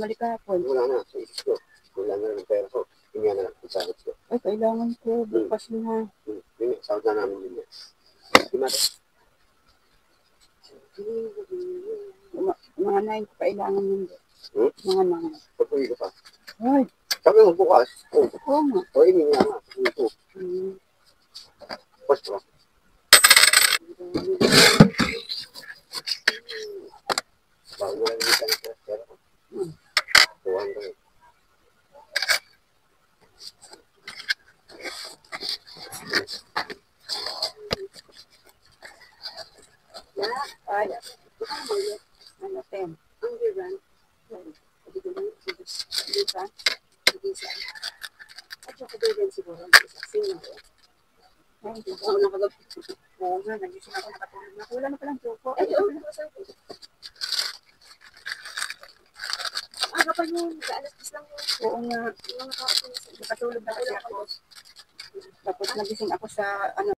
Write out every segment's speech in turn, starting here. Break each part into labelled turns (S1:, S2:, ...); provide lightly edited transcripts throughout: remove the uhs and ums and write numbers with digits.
S1: nagkamali kahapon.
S2: Wala na, sa isip ko. Wala na ng pera ko. Tingnan na lang kung sahod ko.
S1: Ay, kailangan ko. Bukas na.
S2: Yun, sahod na namin yun.
S1: Mga 9 ko kailangan yun. Mga 9.
S2: Patuloy ko pa.
S1: Ay.
S2: Sabi mo bukas.
S1: Oo nga.
S2: O, hindi nga nga. Bukas pa. Bago lang yung isang pera ko. 200.
S1: Ay. Ano, 10. Ang diran. Diba? At saka din siguro. Sino ko? Ay, hindi ko na kagabi. Oo nga, nagising ako nakatulog na. Wala na palang choco. Ay, oo. Ah, kapag yun, alas 10 lang yun. Oo nga. Nakatulog na kasi ako. Tapos nagising ako sa, ano,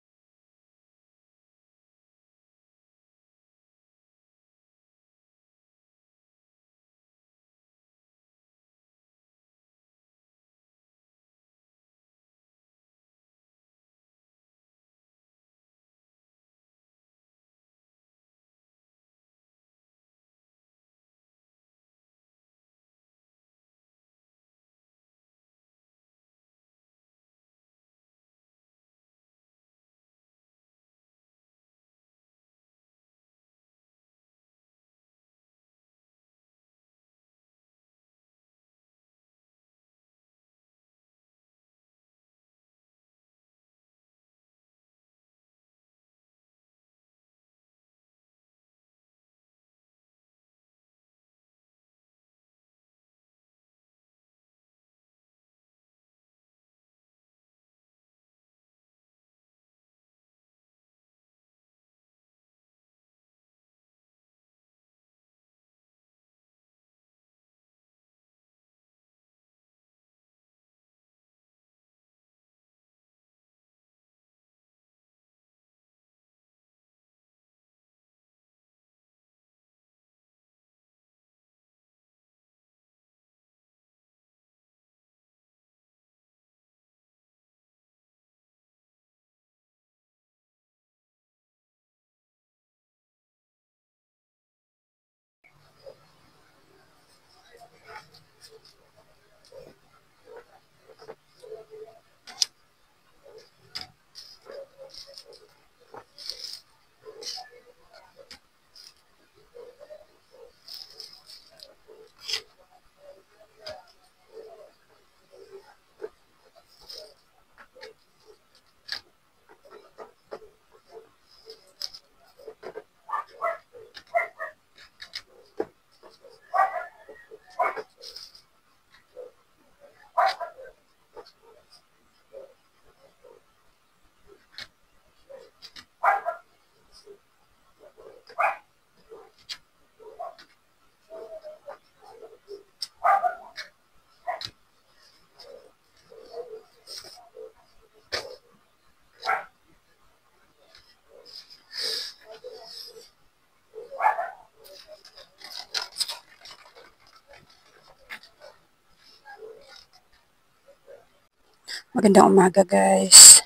S1: magandang umaga guys.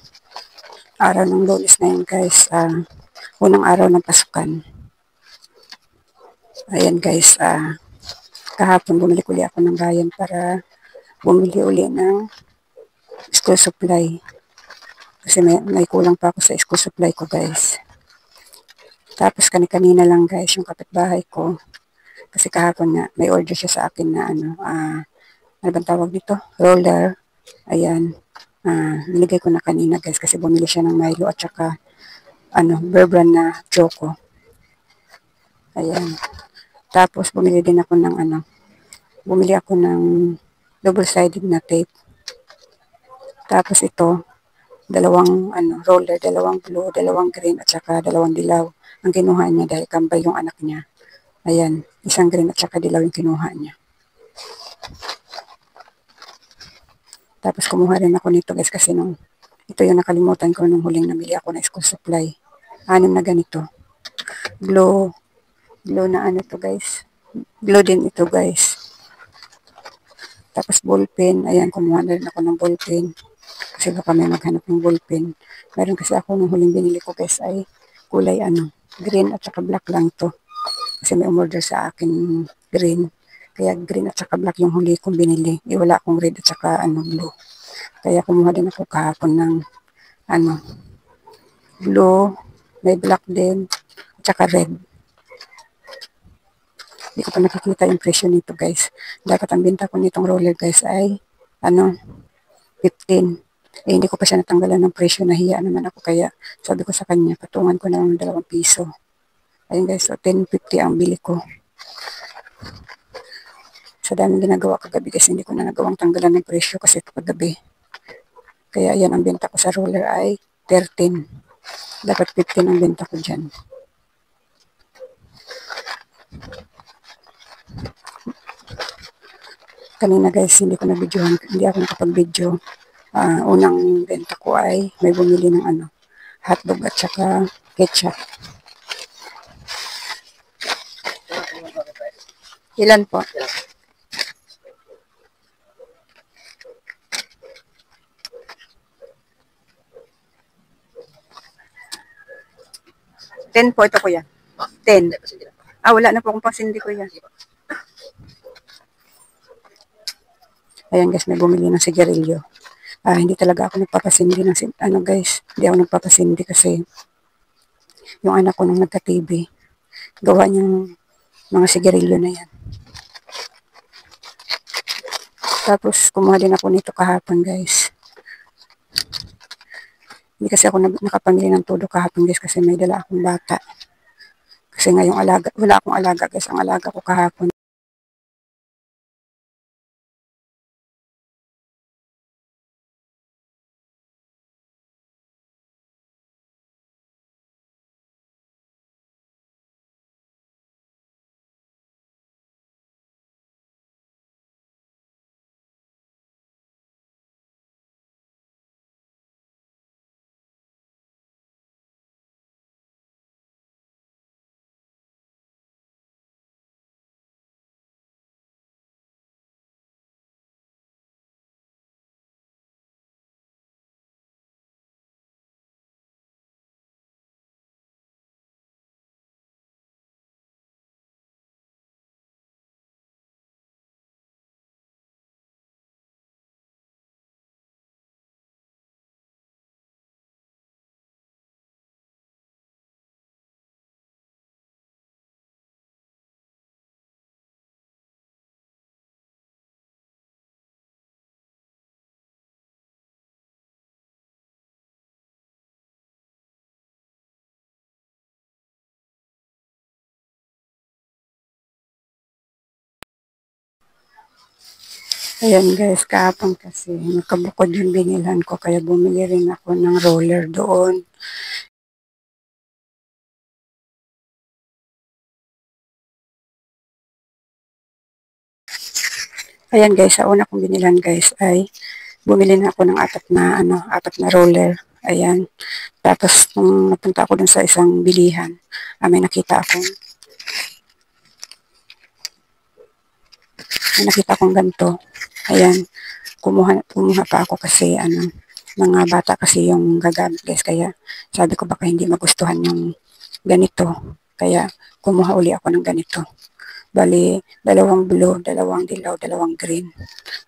S1: Araw ng Lunes na yun guys. Unang araw ng pasukan. Ayan guys. Kahapon bumili uli ako ng bayan para bumili uli ng school supply. Kasi may kulang pa ako sa school supply ko guys. Tapos kanina lang guys yung kapitbahay ko. Kasi kahapon nga may order siya sa akin na ano bang tawag dito? Roller. Ayan. Nilagay ko na kanina guys kasi bumili siya ng Milo at saka Bear Brand na choco. Ayan. Tapos bumili din ako ng bumili ako ng double-sided na tape. Tapos ito, dalawang roller, dalawang blue, dalawang green at saka dalawang dilaw. Ang kinuha niya dahil kambay yung anak niya. Ayan, isang green at saka dilaw yung kinuha niya. Tapos kumuha rin ako nito guys kasi ito yung nakalimutan ko nung huling namili ako na school supply. 6 na ganito. Glow na to guys. Glow din ito guys. Tapos ballpen, ayan, kumuha na rin ako ng ballpen. Kasi baka may maghanap ng ballpen. Meron kasi ako nung huling binili ko guys ay kulay green at saka black lang to. Kasi may umorder sa akin green. Kaya green at saka black yung huli kong binili. Wala akong red at saka blue. Kaya kumuha din ako kahapon ng ano, blue, may black din, at saka red. Hindi ko pa nakikita yung presyo nito guys. Dapat ang binta ko nitong roller guys ay 15. Hindi ko pa siya natanggalan ng presyo. Nahiya naman ako kaya sabi ko sa kanya, patungan ko na ng 2 piso. Ayun guys, so 10.50 ang bili ko. Sa daming ginagawa kagabi guys, hindi ko na nagawang tanggalan ng presyo kasi kagabi. Kaya ayan, ang benta ko sa roller ay 13. Dapat 15 ang benta ko dyan. Kanina guys, hindi ako nakapag-video. Unang benta ko ay may bumili ng hotdog at saka ketchup. Ilan po? Ten po ito kuya. 10. Wala na po akong pasindi kuya. Ayan guys, may bumili ng sigarilyo. Hindi talaga ako nagpapasindi ng guys. Hindi ako nagpapasindi kasi yung anak ko nung nagka-TV, gawa niyang mga sigarilyo na yan. Tapos kumuha din ako nito kahapon guys. Hindi kasi ako nakapamili ng todo kahapon guys kasi may dala akong bata. Kasi ngayong wala akong alaga guys. Ang alaga ko kahapon. Ayan guys, kahapon kasi nakabukod yung binilhan ko kaya bumili rin ako ng roller doon. Ayan guys, sa una kong binilhan guys ay bumili na ako ng apat na roller. Ayan. Tapos nung napunta ako dun sa isang bilihan, may nakita akong ganito. Ayan. Kumuha pa ako kasi mga bata kasi yung gagamit guys. Kaya sabi ko baka hindi magustuhan yung ganito. Kaya kumuha uli ako ng ganito. Bali, 2 blue, 2 dilaw, 2 green.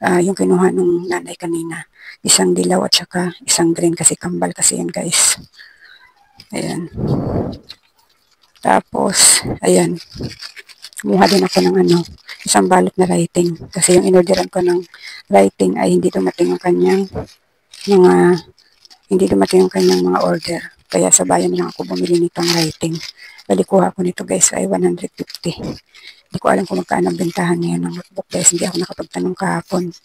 S1: Yung kinuha nung nanay kanina. Isang dilaw at saka isang green kasi kambal kasi yun guys. Ayan. Tapos, ayan. Kumuha din ako ng isang balot na writing. Kasi yung inorderan ko ng writing ay mga, hindi dumating yung kanyang mga order. Kaya sa bayan lang ako bumili nitong writing. Bali, kuha ko nito guys ay 150. Hindi ko alam kung magkano ang bentahan ngayon ng notebook guys. Hindi ako nakapagtanong kahapon.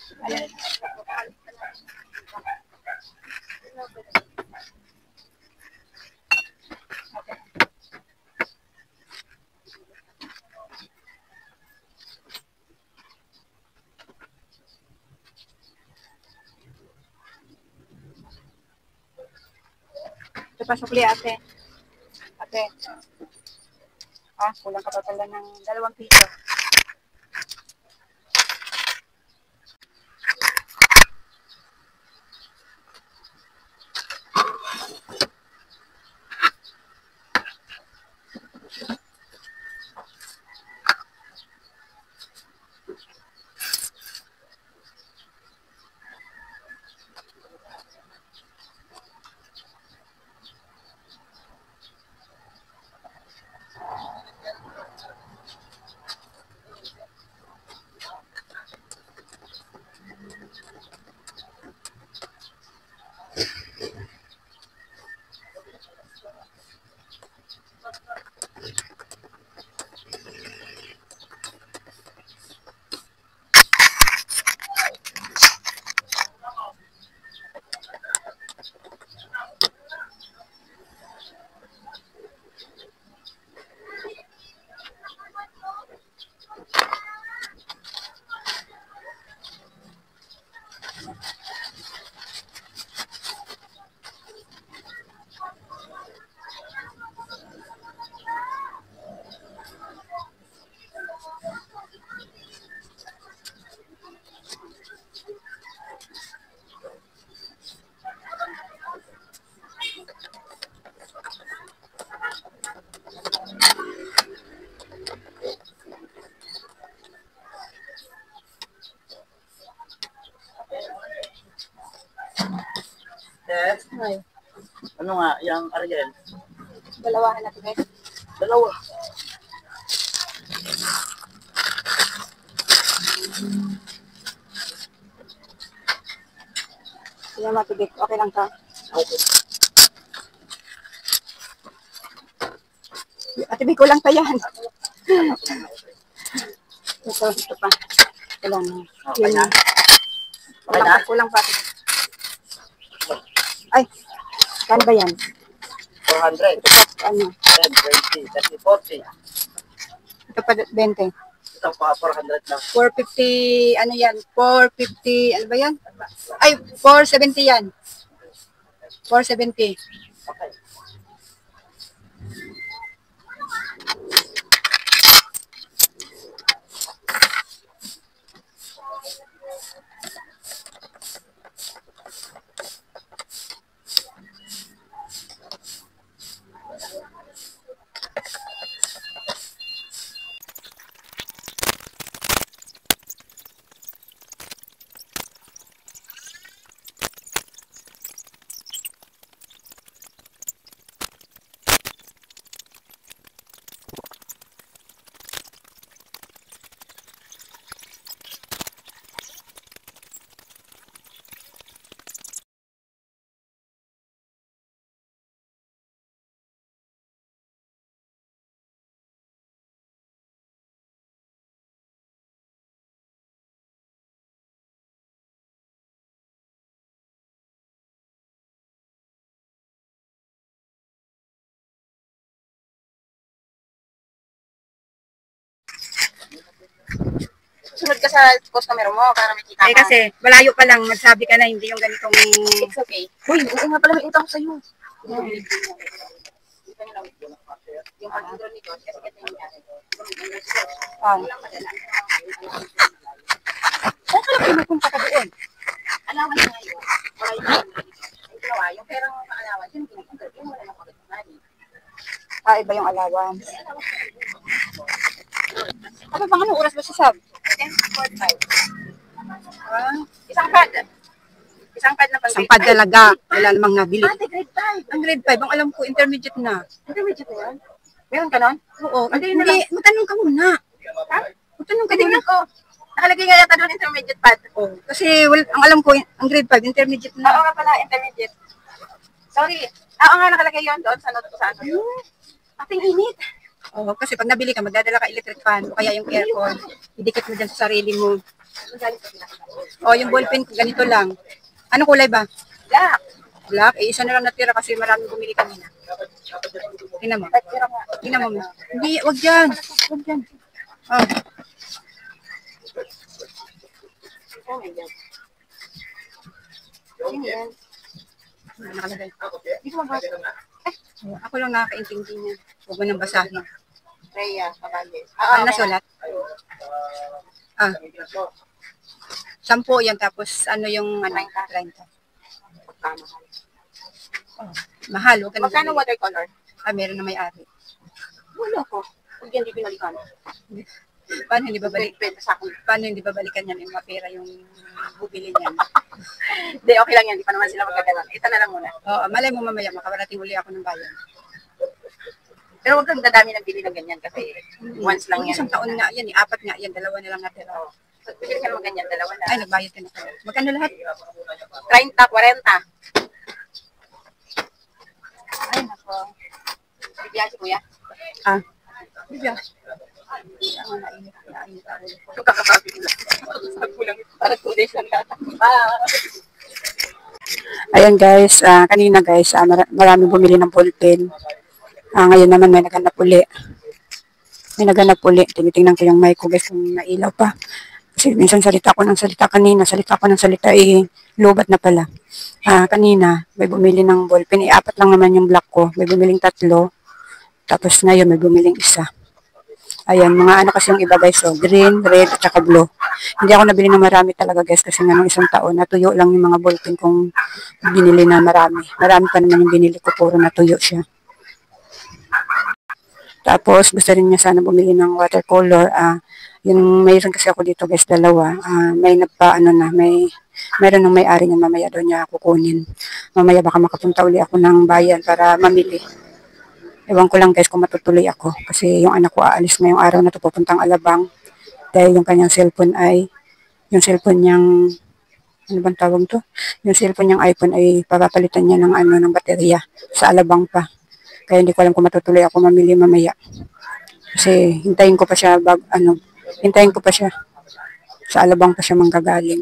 S1: Ayan. Ito pa sukli, ate. Ate. Kulang ka pa pala ng 2 piso.
S2: Yes.
S1: Ay,
S2: Ano nga, yung Ariel?
S1: dalawahan natin guys.
S2: Dalawa.
S1: Hindi matubig. Okay lang ka.
S2: Okay.
S1: Ate, ko lang pa yan. Ito pa. Ito lang.
S2: Okay na? Okay na?
S1: Kulang pa. Ay, saan ba yan?
S2: 400.
S1: Ito pa, ano?
S2: 10, 20, 30, 40.
S1: Ito pa, 20.
S2: Ito pa, 400 lang.
S1: 450, ano yan? 450, ano ba yan? Ay, 470 yan. 470.
S2: Okay.
S1: Sunod ka sa customer mo para makita ka. Kasi malayo pa lang, nagsabi ka na hindi yung ganitong... It's okay.
S2: Uy, oo nga pala, may utang ko sa'yo.
S1: Yung pag-control nito, kasi kasi yung saan ka lang pinupunta ka doon?
S2: Alawan na ngayon. Yung perang alawan, yun, pinapunta. Yung wala na pagkakamali.
S1: Iba yung allowance. Ano bang anong oras ba sa sab?
S2: 10:45.
S1: Isang pad.
S2: Isang pad na pag
S1: Isang pad talaga. Wala namang nabili.
S2: grade 5.
S1: Ang grade 5, ang alam ko, intermediate na.
S2: Intermediate na yan? Meron ka nun?
S1: Oo.
S2: Hindi
S1: Hindi,
S2: na lang.
S1: matanong ka muna.
S2: Ha?
S1: Matanong ka muna.
S2: Tingnan ko. Nakalagay nga yata doon intermediate pad.
S1: Kasi ang alam ko, ang grade 5, intermediate
S2: Oo
S1: na.
S2: nga pala, intermediate. Sorry. Oo nga, nakalagay yun doon sa note ko sa ano.
S1: Ating init. Oo, kasi pag nabili ka, magdadala ka electric fan o kaya yung aircon. Idikit mo dyan sa sarili mo. O, yung ballpen, ganito lang. Anong kulay ba? Black. Black? Eh, isa na lang natira kasi maraming bumili kanina. Tingnan mo. Tingnan mo. Hindi, wag dyan. Wag dyan. Oh. Oh my God. Sino yan? Nakalagay. Dito mo ba? Ako lang nakakaintindi niya. Huwag mo nang basahin. Rhea Caballes. Ano nasulat? Ah. 10 yan. Tapos ano yung 30. Oh, mahal. Huwag ka nang
S2: Magkano watercolor?
S1: meron na may-ari.
S2: Wala ko. Huwag yan, di pinalikan.
S1: Paano hindi babalik?
S2: Sa akin.
S1: Paano hindi babalikan yan? Yung mapera yung bubili niyan.
S2: Hindi, okay lang yan. Di pa naman sila magkagalan. Ito na lang muna.
S1: Oo, malay mo mamaya. Makabarating uli ako ng bayan.
S2: Pero huwag kang dadami ng bili ng ganyan kasi once lang yan.
S1: Isang taon nga yan. 4 nga yan. 2 na lang natira.
S2: So, bibili ka naman ganyan, 2 na.
S1: Ay, nagbayad ka na. Magkano lahat?
S2: 30, 40.
S1: Ay, nako.
S2: Bibiyas si kuya.
S1: Ah. Bibiyas. Ang nainit ako.
S2: Ito kakasabi ko lang. Sabi ko lang, parang 2 days lang yata.
S1: Ayan guys, kanina guys, marami bumili ng ballpen. Ngayon naman may naganap uli. Tinitingnan ko yung mic ko guys kung nailaw pa. Kasi minsan salita ko ng salita kanina, lobat na pala. Kanina, may bumili ng ballpen. 4 lang naman yung black ko. May bumiling 3. Tapos ngayon may bumiling 1. Ayan, mga ano kasi yung iba guys, so green, red, at saka blue. Hindi ako nabili ng marami talaga guys kasi nga nung isang taon, natuyo lang yung mga ballpen kung binili na marami. Marami pa naman yung binili ko, puro natuyo siya. Tapos, gusto rin niya sana bumili ng watercolor. Yung mayroon kasi ako dito guys, 2. May mayroon ng may-ari niya, mamaya doon niya kukunin. Mamaya baka makapunta uli ako ng bayan para mamili. Ewan ko lang guys kung matutuloy ako. Kasi yung anak ko aalis ngayong araw na ito pupuntang Alabang. Dahil yung kanyang cellphone niyang, ano bang tawag to? Yung cellphone niyang iPhone ay papapalitan niya ng baterya sa Alabang pa. Kaya hindi ko alam kung matutuloy ako mamili mamaya. Kasi hintayin ko pa siya sa Alabang pa siya manggagaling.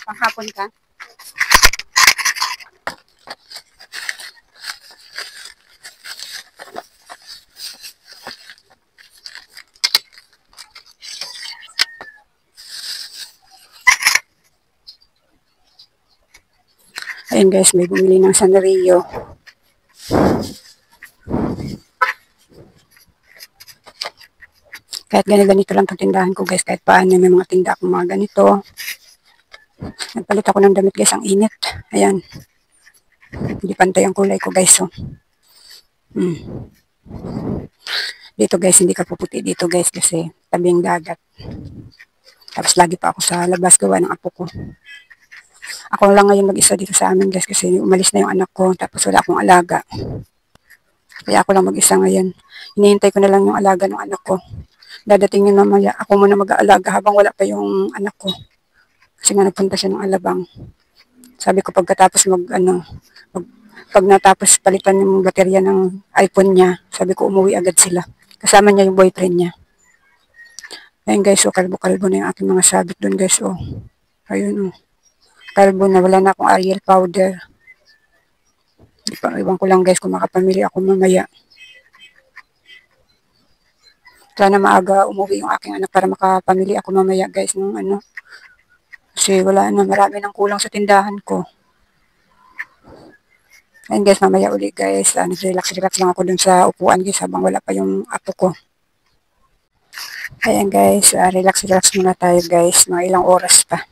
S1: Panghapon ka? Ayun guys, may bumili ng Sanrio. Kahit ganito lang itong tindahan ko guys, kahit paano may mga tinda akong mga ganito. Nagpalit ako ng damit guys, ang init. Ayan. Hindi pantay ang kulay ko guys. So. Dito guys, hindi ka puputi dito guys kasi tabing dagat. Tapos lagi pa ako sa labas gawa ng apo ko. Ako lang ngayon mag-isa dito sa amin guys kasi umalis na yung anak ko tapos wala akong alaga. Kaya ako lang mag-isa ngayon. Hinihintay ko na lang yung alaga ng anak ko. Dadating yun mamaya. Ako muna mag-aalaga habang wala pa yung anak ko. Kasi nga nagpunta siya ng Alabang. Sabi ko pagkatapos pag natapos palitan yung baterya ng iPhone niya, sabi ko umuwi agad sila. Kasama niya yung boyfriend niya. Ayun guys, so kalbo-kalbo na yung aking mga sabit doon guys. Oh. Ayun oh. Kalbo na, wala na akong Ariel powder. Iwan ko lang guys kung makapamili ako mamaya. Sana maaga umuwi yung aking anak para makapamili ako mamaya guys ng kasi wala na, marami nang kulang sa tindahan ko. Ayun guys, mamaya uli guys. Relax lang ako dun sa upuan guys habang wala pa yung apo ko. Ayan guys, relax muna tayo guys. Mga ilang oras pa.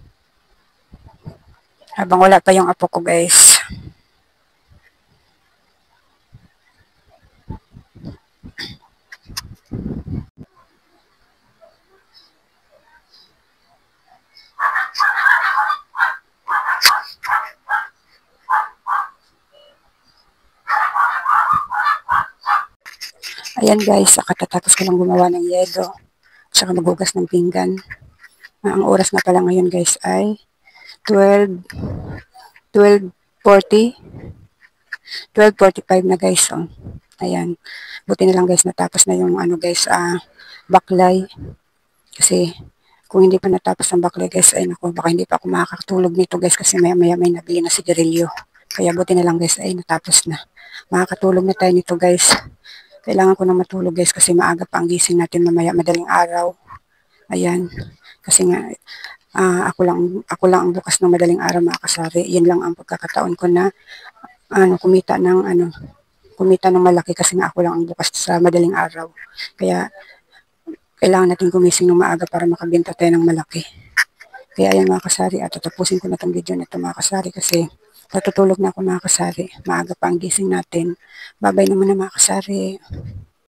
S1: Habang wala pa yung apo ko guys. Ayan guys, katatapos ko lang gumawa ng yelo. Tsaka maghugas ng pinggan. Ang oras na pala ngayon guys ay 12:40. 12:45 na guys. Oh. Ayan. Buti na lang guys natapos na yung guys, baklay. Kasi kung hindi pa natapos ang baklay guys, ay naku, baka hindi pa ako makakatulog nito guys kasi maya maya may nabili na sigarilyo. Kaya buti na lang guys ay natapos na. Makakatulog na tayo nito guys. Kailangan ko na matulog guys kasi maaga pa ang gising natin mamaya madaling araw. Ayan. Kasi nga, ako lang ang bukas ng madaling araw mga kasari. Yan lang ang pagkakataon ko na kumita ng malaki kasi nga ako lang ang bukas sa madaling araw. Kaya kailangan natin gumising ng maaga para makabenta tayo ng malaki. Kaya ayan mga kasari, at tatapusin ko na itong video na ito mga kasari kasi natutulog na ako mga kasari. Maaga pa ang gising natin. Bye-bye naman na mga kasari.